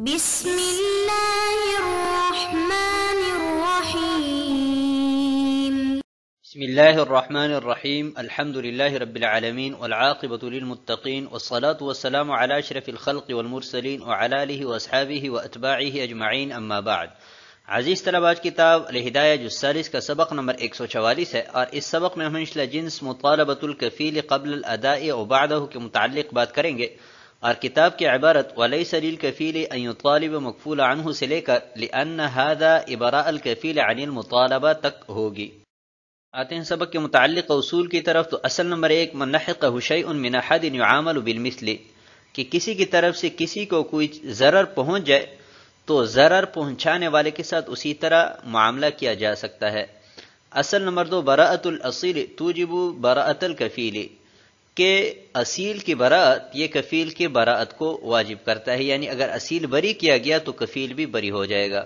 بسم الله الرحمن الرحيم. بسم الله الرحمن الرحيم. الحمد لله رب العالمين والعاقبة للمتقين والصلاة والسلام على أشرف الخلق والمرسلين وعلى آله وأصحابه وأتباعه أجمعين أما بعد. عزیز طلباء، کتاب الہدایہ جز 40 کا سبق نمبر 144 ہے، اور اس سبق میں ہم انشاءاللہ جنس مطالبۃ الکفیل قبل الاداء و بعدہ کے متعلق بات کریں گے، اور کتاب کی عبارت وَلَيْسَ لِلْكَفِيلِ أَن يُطَالِبَ مَكْفُولَ عَنْهُ سے لے کر لِأَنَّ هَذَا إِبْرَاءَ الْكَفِيلِ عَنِ الْمُطَالَبَةِ تک ہوگی۔ آتے ہیں سبق کے متعلق اصول کی طرف۔ تو اصل نمبر 1، من لحقه شيء من أحد يعامل بالمثل، کہ کسی کی طرف سے کسی کو کوئی ضرر پہنچ جائے تو ضرر پہنچانے والے کے ساتھ اسی طرح معاملہ کیا جا سکتا ہے۔ اصل نمبر 2، براءۃ الاصیل توجب براءۃ الکفیل، کہ اصیل کی براءت یہ کفیل کی براءت کو واجب کرتا ہے، یعنی اگر اصیل بری کیا گیا تو کفیل بھی بری ہو جائے گا۔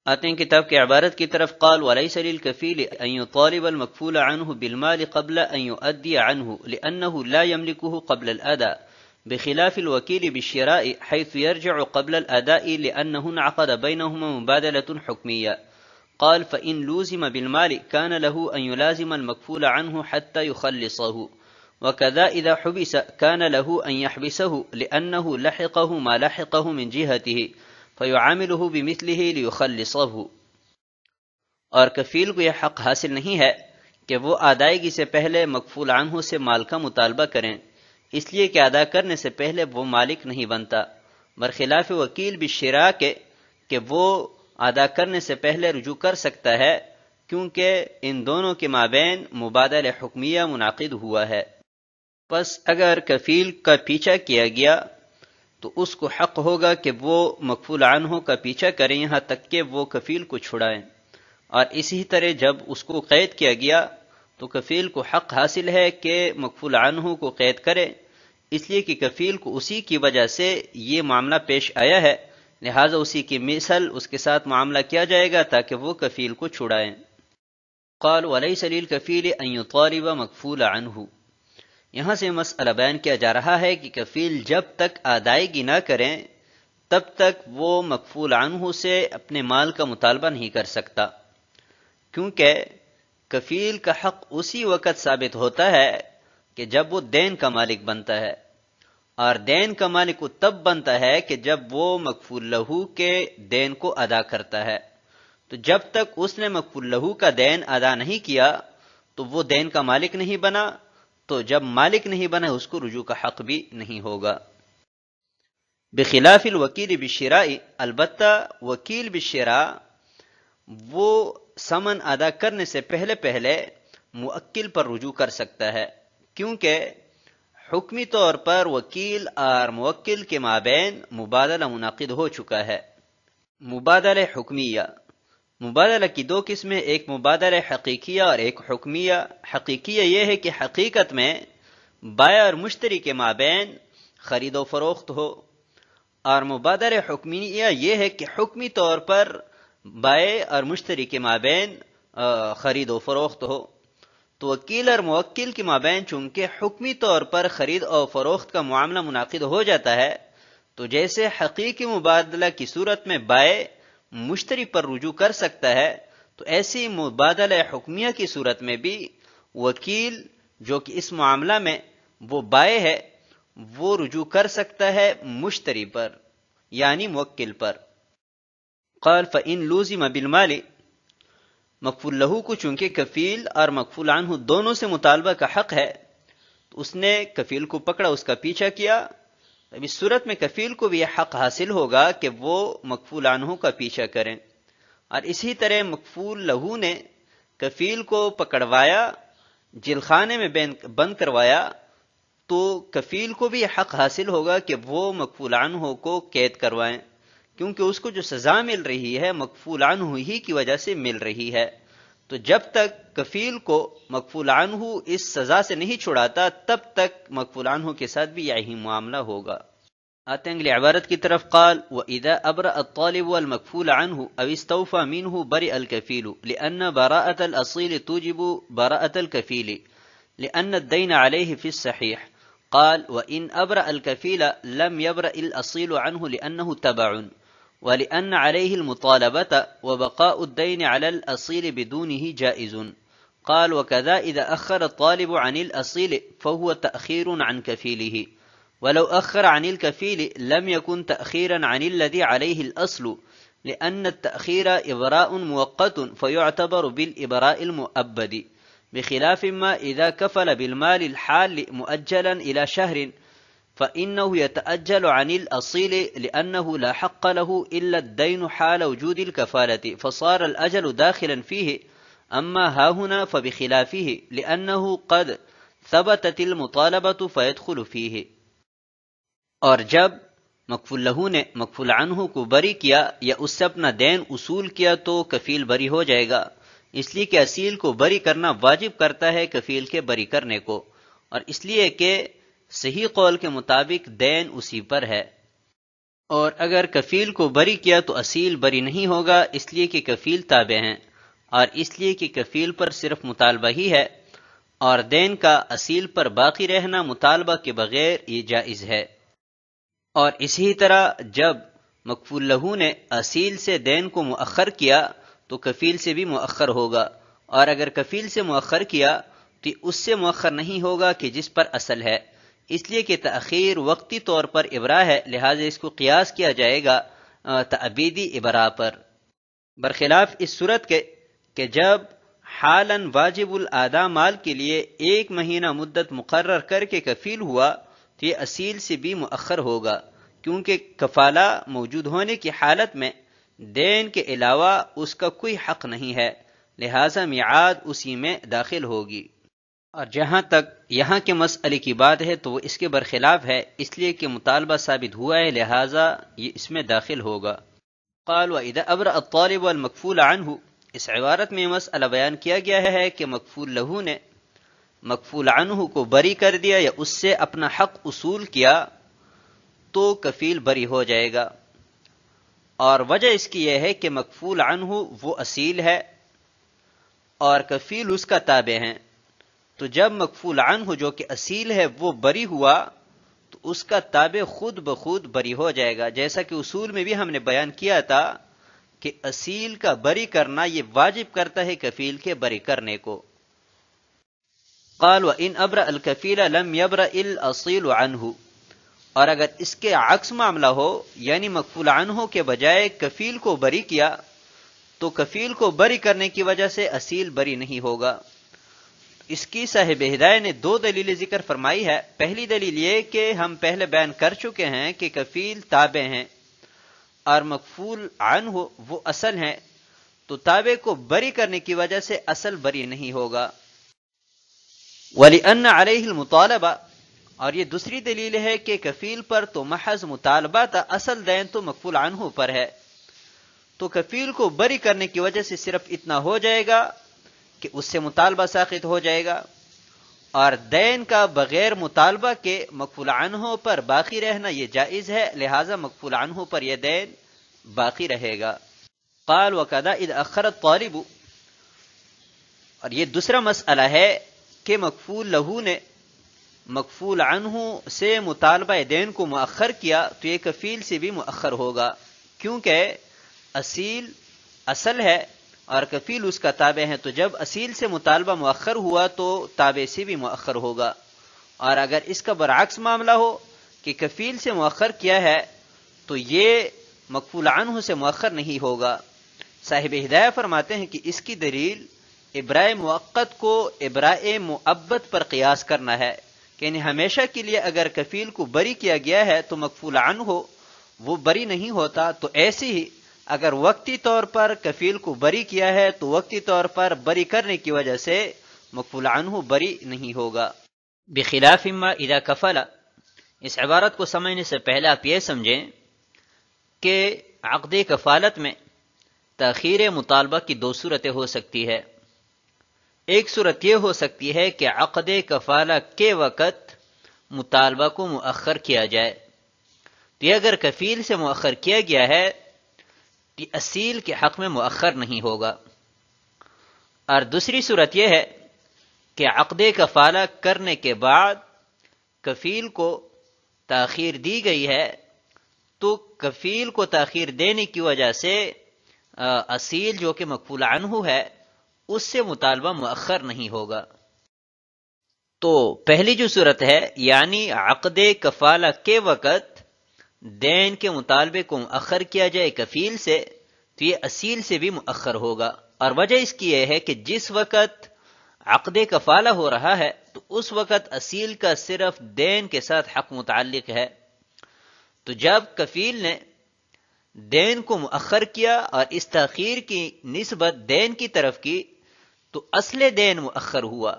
آتے ہیں کتاب کی عبارت کی طرف۔ قال وَلَيْسَ لِلْكَفِيلِ أَن يُطَالِبَ الْمَكْفُولَ عَنْهُ بِالْمَالِ قَبْلَ أَن يُؤَدِّيَ عَنْهُ لِأَنَّهُ لَا يَمْلِكُهُ قَبْلَ الْأَدَاءِ بخلاف الوكيل بالشراء حيث يرجع قبل الأداء لأنه انعقد بينهما مبادلة حكمية. قال فإن لوزم بالمال كان له أن يلازم المكفول عنه حتى يخلصه، وكذا إذا حبس كان له أن يحبسه لأنه لحقه ما لحقه من جهته فيعامله بمثله ليخلصه۔ اور کفیل کو یہ حق حاصل نہیں ہے کہ وہ ادائیگی سے پہلے مکفول عنہ سے مال کا مطالبہ کریں، اس لیے کہ ادا کرنے سے پہلے وہ مالک نہیں بنتا، برخلاف وکیل بالشراء کے کہ وہ ادا کرنے سے پہلے رجوع کر سکتا ہے، کیونکہ ان دونوں کے مابین مبادلہ حکمیہ منعقد ہوا ہے۔ پس اگر کفیل کا پیچھا کیا گیا تو اس کو حق ہوگا کہ وہ مکفول عنہ کا پیچھا کریں یہاں تک کہ وہ کفیل کو چھڑائیں، اور اسی طرح جب اس کو قید کیا گیا تو کفیل کو حق حاصل ہے کہ مکفول عنہ کو قید کرے، اس لیے کہ کفیل کو اسی کی وجہ سے یہ معاملہ پیش آیا ہے، لہٰذا اسی کی مثل اس کے ساتھ معاملہ کیا جائے گا تاکہ وہ کفیل کو چھڑائیں۔ قال وَلَيْسَ لِلْكَفِيلِ أَن يُطَالِبَ مَكْفُولَ عَنْهُ، یہاں سے مسئلہ بیان کیا جا رہا ہے کہ کفیل جب تک ادائیگی نہ کریں تب تک وہ مکفول عنہ سے اپنے مال کا مطالبہ نہیں کر سکتا، کیونکہ کفیل کا حق اسی وقت ثابت ہوتا ہے کہ جب وہ دین کا مالک بنتا ہے، اور دین کا مالک وہ تب بنتا ہے کہ جب وہ مکفول لہو کے دین کو ادا کرتا ہے۔ تو جب تک اس نے مکفول لہو کا دین ادا نہیں کیا تو وہ دین کا مالک نہیں بنا، تو جب مالک نہیں بنا اس کو رجوع کا حق بھی نہیں ہوگا۔ بخلاف الوکیل بالشراء، البتہ وکیل بالشراء وہ ثمن ادا کرنے سے پہلے موکل پر رجوع کر سکتا ہے، کیونکہ حکمی طور پر وکیل اور موکل کے مابین مبادلہ منعقد ہو چکا ہے۔ مبادلہ حکمیہ، مبادلہ کی دو قسمیں، ایک مبادلہ حقیقیہ اور ایک حکمیہ۔ حقیقیہ یہ ہے کہ حقیقت میں بائع اور مشتری کے مابین خرید و فروخت ہو، اور مبادلہ حکمیہ یہ ہے کہ حکمی طور پر بائع اور مشتری کے مابین خرید و فروخت ہو۔ تو وکیل اور موکل کے مابین چونکہ حکمی طور پر خرید اور فروخت کا معاملہ منعقد ہو جاتا ہے، تو جیسے حقیقی مبادلہ کی صورت میں بائع مشتری پر رجوع کر سکتا ہے، تو ایسی مبادلہ حکمیہ کی صورت میں بھی وکیل جو کہ اس معاملہ میں وہ بائع ہے وہ رجوع کر سکتا ہے مشتری پر یعنی موکل پر۔ قال فإن لوزم بالمال، مکفول لہو کو چونکہ کفیل اور مکفول عنہ دونوں سے مطالبہ کا حق ہے، تو اس نے کفیل کو پکڑا، اس کا پیچھا کیا، اب اس صورت میں کفیل کو بھی یہ حق حاصل ہوگا کہ وہ مکفول عنہ کا پیچھا کریں، اور اسی طرح مکفول لہو نے کفیل کو پکڑوایا، جیل خانے میں بند کروایا، تو کفیل کو بھی یہ حق حاصل ہوگا کہ وہ مکفول عنہ کو قید کروائیں، کیونکہ اس کو جو سزا مل رہی ہے مکفول عنہ ہی کی وجہ سے مل رہی ہے۔ تو جب تک کفیل کو مکفول عنہ اس سزا سے نہیں چھڑاتا تب تک مکفول عنہ کے ساتھ بھی یہی معاملہ ہوگا۔ آتے ہیں اگلی عبارت کی طرف۔ قال وَإِذَا أَبْرَأَ الطَّالِبُ وَالْمَكْفُولَ عَنْهُ أَوْ اسْتَوْفَى مِنْهُ بَرِئَ الْكَفِيلُ لِأَنَّ بَرَاءَةَ الْأَصِيلِ تُوجِبُ بَرَاءَةَ الْكَفِيلِ لِأَنَّ الدَّيْنَ عَلَيْهِ فِي الصَّحِيحِ قال وإن أبرأ الكفيل لم يبرأ الأصيل عنه لأنه تبع ولأن عليه المطالبة وبقاء الدين على الأصيل بدونه جائز. قال وكذا إذا أخر الطالب عن الأصيل فهو تأخير عن كفيله، ولو أخر عن الكفيل لم يكن تأخيرا عن الذي عليه الأصل، لأن التأخير إبراء مؤقت فيعتبر بالإبراء المؤبد، بخلاف ما إذا كفل بالمال الحال مؤجلا إلى شهر فإنه يتأجل عن الأصيل لأنه لا حق له إلا الدين حال وجود الكفالة، فصار الأجل داخلا فيه. أما هاهنا فبخلافه لأنه قد ثبتت المطالبة فيدخل فيه. اور جب مکفول لہو نے مکفول عنہ کو بری کیا یا اس سے اپنا دین اصول کیا تو کفیل بری ہو جائے گا، اس لیے کہ اصیل کو بری کرنا واجب کرتا ہے کفیل کے بری کرنے کو، اور اس لیے کہ صحیح قول کے مطابق دین اسی پر ہے۔ اور اگر کفیل کو بری کیا تو اصیل بری نہیں ہوگا، اس لیے کہ کفیل تابع ہیں، اور اس لیے کہ کفیل پر صرف مطالبہ ہی ہے، اور دین کا اصیل پر باقی رہنا مطالبہ کے بغیر یہ جائز ہے۔ اور اسی طرح جب مکفول لہو نے اصیل سے دین کو مؤخر کیا تو کفیل سے بھی مؤخر ہوگا، اور اگر کفیل سے مؤخر کیا تو اس سے مؤخر نہیں ہوگا کہ جس پر اصل ہے، اس لیے کہ تأخیر وقتی طور پر ابراء ہے، لہٰذا اس کو قیاس کیا جائے گا تعبیدی ابراء پر، برخلاف اس صورت کے کہ جب حالاً واجب الاداء مال کے لیے 1 مہینہ مدت مقرر کر کے کفیل ہوا تو یہ اصیل سے بھی مؤخر ہوگا، کیونکہ کفالہ موجود ہونے کی حالت میں دین کے علاوہ اس کا کوئی حق نہیں ہے، لہٰذا میعاد اسی میں داخل ہوگی۔ اور جہاں تک یہاں کے مسئلے کی بات ہے تو وہ اس کے برخلاف ہے، اس لیے کہ مطالبہ ثابت ہوا ہے، لہٰذا یہ اس میں داخل ہوگا۔ قال وَإِذَا أَبْرَأَ الطَّالِبُ وَالْمَكْفُولَ عَنْهُ، اس عبارت میں مسئلہ بیان کیا گیا ہے کہ مکفول لہو نے مکفول عنہ کو بری کر دیا یا اس سے اپنا حق اصول کیا تو کفیل بری ہو جائے گا، اور وجہ اس کی یہ ہے کہ مکفول عنہ وہ اصیل ہے اور کفیل اس کا تابع ہیں، تو جب مکفول عنہ جو کہ اصیل ہے وہ بری ہوا تو اس کا تابع خود بخود بری ہو جائے گا، جیسا کہ اصول میں بھی ہم نے بیان کیا تھا کہ اصیل کا بری کرنا یہ واجب کرتا ہے کفیل کے بری کرنے کو۔ قال وَإِنْ أَبْرَأَ الْكَفِيلَ لَمْ يَبْرَأِ الْأَصِيلُ عَنْهُ، اور اگر اس کے عکس معاملہ ہو، یعنی مکفول عنہ کے بجائے کفیل کو بری کیا تو کفیل کو بری کرنے کی وجہ سے اصیل بری نہیں ہوگا۔ اس کی صاحب ہدایہ نے 2 دلیلیں ذکر فرمائی ہے۔ پہلی دلیل یہ کہ ہم پہلے بیان کر چکے ہیں کہ کفیل تابع ہیں اور مکفول عنہ وہ اصل ہیں، تو تابع کو بری کرنے کی وجہ سے اصل بری نہیں ہوگا۔ وَلِأَنَّ عَلَيْهِ الْمُطَالَبَةَ، اور یہ دوسری دلیل ہے کہ کفیل پر تو محض مطالبہ تھا، اصل دین تو مکفول عنہ پر ہے، تو کفیل کو بری کرنے کی وجہ سے صرف اتنا ہو جائے گا کہ اس سے مطالبہ ساقط ہو جائے گا، اور دین کا بغیر مطالبہ کے مکفول عنہ پر باقی رہنا یہ جائز ہے، لہذا مکفول عنہ پر یہ دین باقی رہے گا۔ قال وَكَذَا إِذْ أَخَّرَ الطَّالِبُ، اور یہ دوسرا مسئلہ ہے کہ مکفول لہو نے مکفول عنہ سے مطالبہ دین کو مؤخر کیا تو یہ کفیل سے بھی مؤخر ہوگا، کیونکہ اصیل اصل ہے اور کفیل اس کا تابع ہے، تو جب اصیل سے مطالبہ مؤخر ہوا تو تابع سے بھی مؤخر ہوگا۔ اور اگر اس کا برعکس معاملہ ہو کہ کفیل سے مؤخر کیا ہے تو یہ مکفول عنہ سے مؤخر نہیں ہوگا۔ صاحب ہدایہ فرماتے ہیں کہ اس کی دلیل ابراء موقت کو ابراء مؤبد پر قیاس کرنا ہے، کہ یعنی ہمیشہ کے لیے اگر کفیل کو بری کیا گیا ہے تو مکفول عنہ وہ بری نہیں ہوتا، تو ایسے ہی اگر وقتی طور پر کفیل کو بری کیا ہے تو وقتی طور پر بری کرنے کی وجہ سے مکفول عنہ بری نہیں ہوگا۔ بخلاف ما اذا کفل، اس عبارت کو سمجھنے سے پہلے آپ یہ سمجھیں کہ عقد کفالت میں تاخیر مطالبہ کی 2 صورتیں ہو سکتی ہے۔ ایک صورت یہ ہو سکتی ہے کہ عقد کفالہ کے وقت مطالبہ کو مؤخر کیا جائے، تو یہ اگر کفیل سے مؤخر کیا گیا ہے تو اصیل کے حق میں مؤخر نہیں ہوگا۔ اور دوسری صورت یہ ہے کہ عقد کفالہ کرنے کے بعد کفیل کو تاخیر دی گئی ہے تو کفیل کو تاخیر دینے کی وجہ سے اصیل جو کہ مکفول عنہ ہے اس سے مطالبہ مؤخر نہیں ہوگا۔ تو پہلی جو صورت ہے یعنی عقد کفالہ کے وقت دین کے مطالبے کو مؤخر کیا جائے کفیل سے تو یہ اصیل سے بھی مؤخر ہوگا، اور وجہ اس کی یہ ہے کہ جس وقت عقد کفالہ ہو رہا ہے تو اس وقت اصیل کا صرف دین کے ساتھ حق متعلق ہے، تو جب کفیل نے دین کو مؤخر کیا اور اس تاخیر کی نسبت دین کی طرف کی تو اصل دین مؤخر ہوا،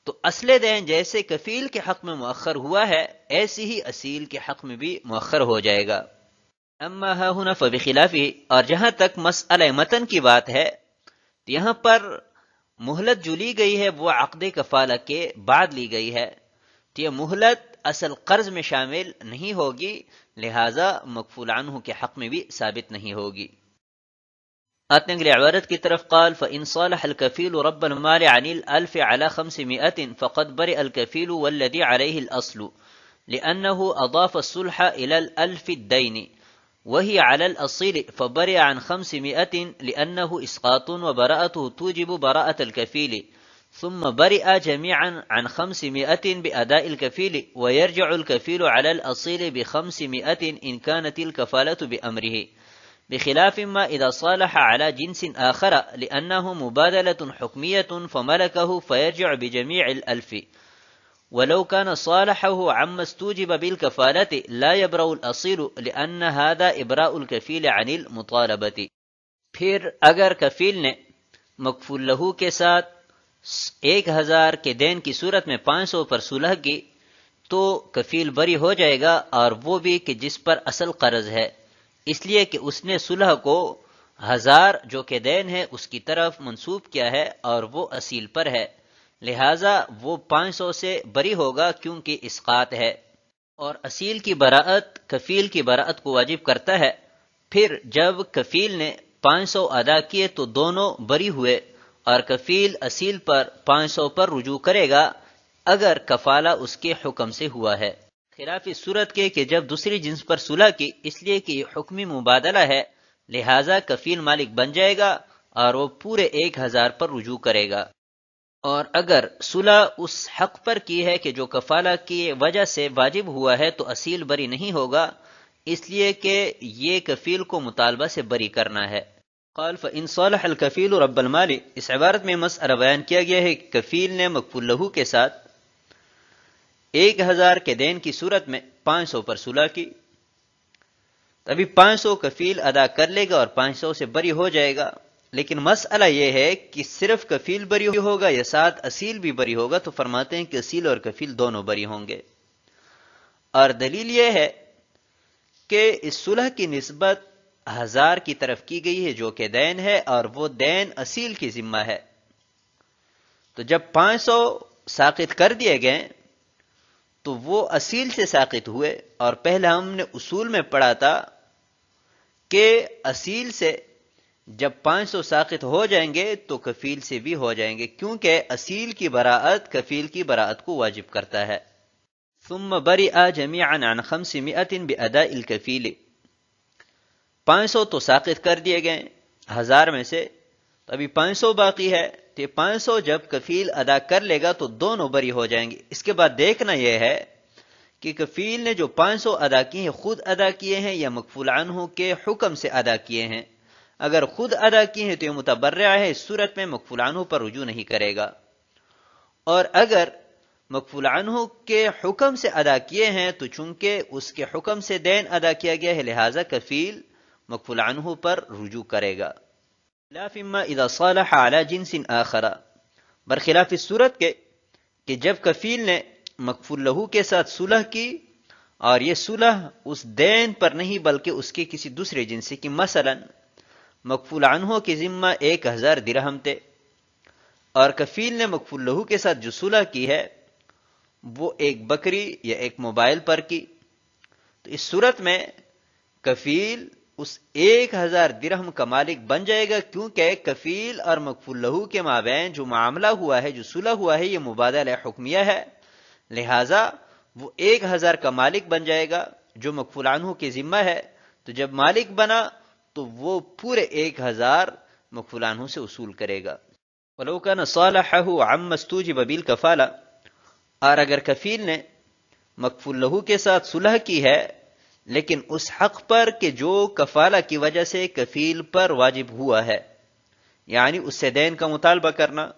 تو اصل دین جیسے کفیل کے حق میں مؤخر ہوا ہے ایسی ہی اصیل کے حق میں بھی مؤخر ہو جائے گا۔ اما ہا ہنا فبخلافہ، اور جہاں تک مسئلہ متن کی بات ہے تو یہاں پر مہلت جو لی گئی ہے وہ عقد کفالہ کے بعد لی گئی ہے، تو یہ مہلت اصل قرض میں شامل نہیں ہوگی، لہذا مکفول عنہ کے حق میں بھی ثابت نہیں ہوگی۔ آتے ہیں اگلی عبارت کی طرف، قال فإن صالح الكفيل رب المال عن الألف على 500 فقد برئ الكفيل والذي عليه الأصل لأنه أضاف الصلح إلى الألف الدين وهي على الأصيل فبرئ عن 500 لأنه إسقاط وبراءته توجب براءة الكفيل ثم برئ جميعا عن 500 بأداء الكفيل ويرجع الكفيل على الأصيل ب500 إن كانت الكفالة بأمره بخلاف ما إذا صالح على جنس آخر لأنه مبادلة حكمية فملكه فيرجع بجميع الألف ولو كان صالحه عما استوجب بالكفالة لا يبرأ الأصيل لأن هذا إبراء الكفيل عن المطالبة۔ پھر اگر کفیل نے مکفول لہو کے ساتھ 1000 کے دین کی صورت میں 500 پر صلح کی تو کفیل بری ہو جائے گا، اور وہ بھی کہ جس پر اصل قرض ہے، اس لیے کہ اس نے صلح کو 1000 جو کہ دین ہے اس کی طرف منسوب کیا ہے اور وہ اصیل پر ہے، لہٰذا وہ 500 سے بری ہوگا کیونکہ اسقاط ہے، اور اصیل کی براءت کفیل کی براءت کو واجب کرتا ہے۔ پھر جب کفیل نے 500 ادا کیے تو دونوں بری ہوئے، اور کفیل اصیل پر 500 پر رجوع کرے گا اگر کفالہ اس کے حکم سے ہوا ہے، خلاف اس صورت کے کہ جب دوسری جنس پر صلح کی، اس لیے کہ یہ حکمی مبادلہ ہے لہٰذا کفیل مالک بن جائے گا اور وہ پورے 1000 پر رجوع کرے گا۔ اور اگر صلح اس حق پر کی ہے کہ جو کفالہ کی وجہ سے واجب ہوا ہے تو اصیل بری نہیں ہوگا، اس لیے کہ یہ کفیل کو مطالبہ سے بری کرنا ہے۔ قال فإن صالح الكفيل رب المال، اس عبارت میں مسئلہ بیان کیا گیا ہے کہ کفیل نے مکفول لہو کے ساتھ 1000 کے دین کی صورت میں 500 پر صلح کی، ابھی 500 کفیل ادا کر لے گا اور 500 سے بری ہو جائے گا، لیکن مسئلہ یہ ہے کہ صرف کفیل بری ہوگا یا ساتھ اصیل بھی بری ہوگا، تو فرماتے ہیں کہ اصیل اور کفیل دونوں بری ہوں گے، اور دلیل یہ ہے کہ اس صلح کی نسبت 1000 کی طرف کی گئی ہے جو کہ دین ہے، اور وہ دین اصیل کی ذمہ ہے، تو جب 500 ساقط کر دیے گئے تو وہ اصیل سے ساقط ہوئے، اور پہلے ہم نے اصول میں پڑھا تھا کہ اصیل سے جب 500 ساقط ہو جائیں گے تو کفیل سے بھی ہو جائیں گے، کیونکہ اصیل کی براءت کفیل کی براءت کو واجب کرتا ہے۔ ثم برئ جميعا عن 500 بأداء الكفيل، 500 تو ساقط کر دیے گئے 1000 میں سے، تو ابھی 500 باقی ہے، تو 500 جب کفیل ادا کر لے گا تو دونوں بری ہو جائیں گے۔ اس کے بعد دیکھنا یہ ہے کہ کفیل نے جو 500 ادا کیے ہیں خود ادا کیے ہیں یا مکفول عنہ کے حکم سے ادا کیے ہیں، اگر خود ادا کیے ہیں تو یہ متبرع ہے، اس صورت میں مکفول عنہ پر رجوع نہیں کرے گا، اور اگر مکفول عنہ کے حکم سے ادا کیے ہیں تو چونکہ اس کے حکم سے دین ادا کیا گیا ہے لہذا کفیل مکفول عنہ پر رجوع کرے گا۔ خلاف ما اذا صالح على جنس آخر، برخلاف اس صورت کے کہ جب کفیل نے مکفول لہو کے ساتھ صلح کی اور یہ صلح اس دین پر نہیں بلکہ اس کے کسی دوسرے جنس کی، مثلا مکفول عنہ کی ذمہ 1000 درہم تھے، اور کفیل نے مکفول لہو کے ساتھ جو صلح کی ہے وہ ایک بکری یا ایک موبائل پر کی، تو اس صورت میں کفیل اس 1000 درہم کا مالک بن جائے گا، کیونکہ کفیل اور مکفول لہو کے مابین جو معاملہ ہوا ہے، جو صلح ہوا ہے، یہ مبادلہ حکمیہ ہے، لہذا وہ 1000 کا مالک بن جائے گا جو مکفول عنہ کے ذمہ ہے، تو جب مالک بنا تو وہ پورے 1000 مکفول عنہ سے وصول کرے گا۔ وَلَوْ كَانَ صَالَحَهُ عَمَّا اسْتُوجِبَ بِالْكَفَالَةِ، اور اگر کفیل نے مکفول لہو کے ساتھ صلح کی ہے لیکن اس حق پر کہ جو کفالہ کی وجہ سے کفیل پر واجب ہوا ہے، یعنی اس سے دین کا مطالبہ کرنا،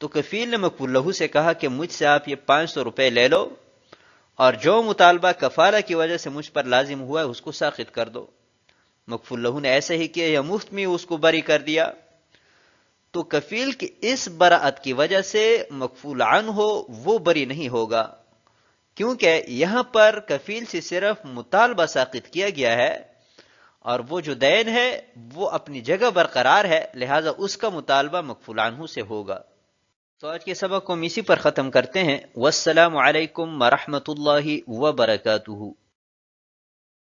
تو کفیل نے مکفول لہو سے کہا کہ مجھ سے آپ یہ 500 روپے لے لو اور جو مطالبہ کفالہ کی وجہ سے مجھ پر لازم ہوا ہے اس کو ساخط کر دو۔ مکفول لہو نے ایسے ہی کیا یا مفت میں اس کو بری کر دیا، تو کفیل کی اس براعت کی وجہ سے مکفول عنہ وہ بری نہیں ہوگا، کیونکہ یہاں پر کفیل سے صرف مطالبہ ساقط کیا گیا ہے اور وہ جو دین ہے وہ اپنی جگہ برقرار ہے، لہذا اس کا مطالبہ مکفول عنہ سے ہوگا۔ تو آج کے سبق کو ہم اسی پر ختم کرتے ہیں۔ والسلام علیکم ورحمۃ اللہ وبرکاتہ۔